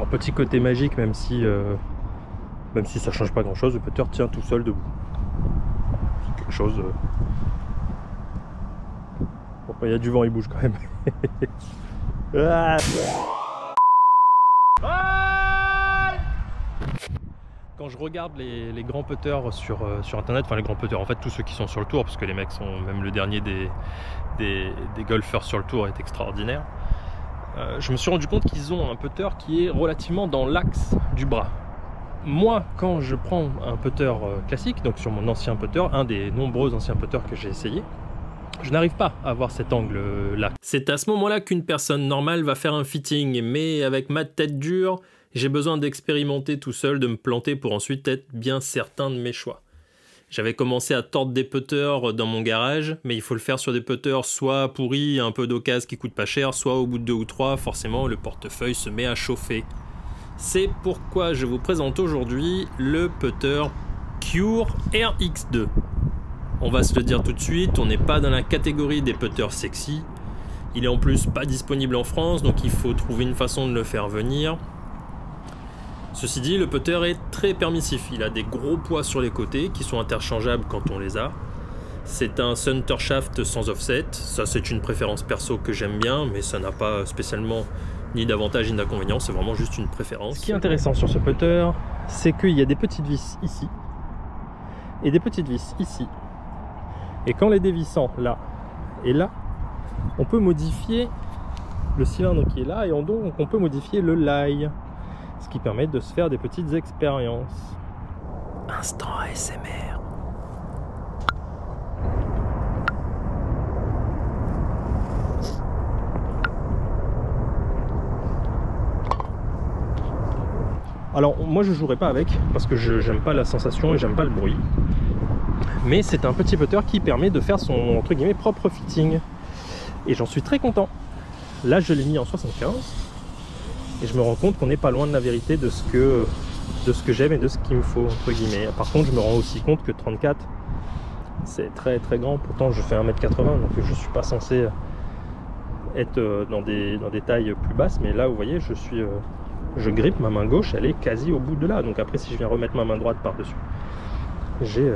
Un petit côté magique, même si ça change pas grand chose, le putter tient tout seul debout. C'est quelque chose. Bon, il y a du vent, il bouge quand même. Ah. Quand je regarde les grands putters sur internet, enfin les grands putters, en fait tous ceux qui sont sur le tour, parce que les mecs sont, même le dernier des golfeurs sur le tour est extraordinaire, je me suis rendu compte qu'ils ont un putter qui est relativement dans l'axe du bras. Moi, quand je prends un putter classique, donc sur mon ancien putter, un des nombreux anciens putters que j'ai essayé, je n'arrive pas à avoir cet angle-là. C'est à ce moment-là qu'une personne normale va faire un fitting, mais avec ma tête dure, j'ai besoin d'expérimenter tout seul, de me planter pour ensuite être bien certain de mes choix. J'avais commencé à tordre des putters dans mon garage, mais il faut le faire sur des putters soit pourris, un peu d'occasion qui coûte pas cher, soit au bout de 2 ou 3, forcément le portefeuille se met à chauffer. C'est pourquoi je vous présente aujourd'hui le putter Cure RX2. On va se le dire tout de suite, on n'est pas dans la catégorie des putters sexy. Il est en plus pas disponible en France, donc il faut trouver une façon de le faire venir. Ceci dit, le putter est très permissif. Il a des gros poids sur les côtés qui sont interchangeables quand on les a. C'est un center shaft sans offset. Ça, c'est une préférence perso que j'aime bien, mais ça n'a pas spécialement ni d'avantages ni d'inconvénients. C'est vraiment juste une préférence. Ce qui est intéressant sur ce putter, c'est qu'il y a des petites vis ici et des petites vis ici. Et qu'en les dévissant là et là, on peut modifier le cylindre qui est là et donc on peut modifier le lie. Ce qui permet de se faire des petites expériences. Instant ASMR. Alors moi je jouerai pas avec parce que j'aime pas la sensation et j'aime pas le bruit. Mais c'est un petit putter qui permet de faire son entre guillemets propre fitting. Et j'en suis très content. Là je l'ai mis en 75. Et je me rends compte qu'on n'est pas loin de la vérité de ce que j'aime et de ce qu'il me faut, entre guillemets. Par contre, je me rends aussi compte que 34, c'est très très grand. Pourtant, je fais 1m80, donc je ne suis pas censé être dans des tailles plus basses. Mais là, vous voyez, je grippe, ma main gauche, elle est quasi au bout de là. Donc après, si je viens remettre ma main droite par-dessus, j'ai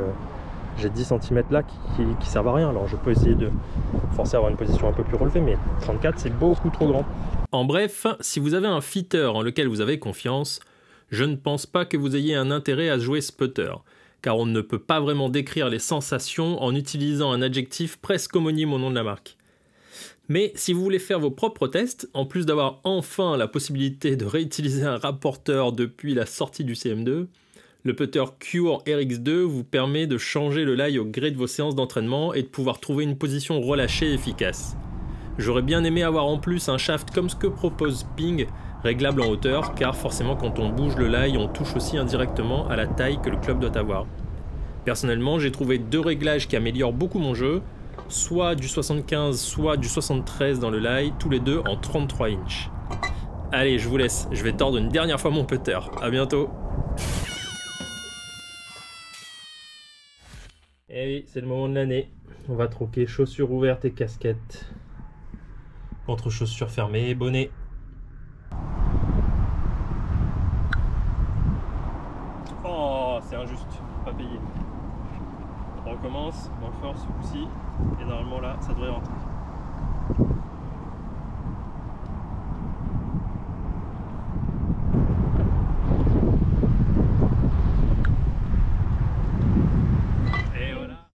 10 cm là qui servent à rien. Alors, je peux essayer de forcer à avoir une position un peu plus relevée, mais 34, c'est beaucoup trop grand. En bref, si vous avez un fitter en lequel vous avez confiance, je ne pense pas que vous ayez un intérêt à jouer ce putter, car on ne peut pas vraiment décrire les sensations en utilisant un adjectif presque homonyme au nom de la marque. Mais si vous voulez faire vos propres tests, en plus d'avoir enfin la possibilité de réutiliser un rapporteur depuis la sortie du CM2, le putter Cure RX2 vous permet de changer le lie au gré de vos séances d'entraînement et de pouvoir trouver une position relâchée et efficace. J'aurais bien aimé avoir en plus un shaft comme ce que propose Ping, réglable en hauteur, car forcément quand on bouge le lie, on touche aussi indirectement à la taille que le club doit avoir. Personnellement, j'ai trouvé 2 réglages qui améliorent beaucoup mon jeu, soit du 75, soit du 73 dans le lie, tous les deux en 33 inches. Allez, je vous laisse, je vais tordre une dernière fois mon putter. À bientôt. Eh oui, c'est le moment de l'année. On va troquer chaussures ouvertes et casquettes contre chaussures fermées et bonnet. Oh, c'est injuste, pas payé. On recommence, moins fort ce coup-ci, et normalement là, ça devrait rentrer.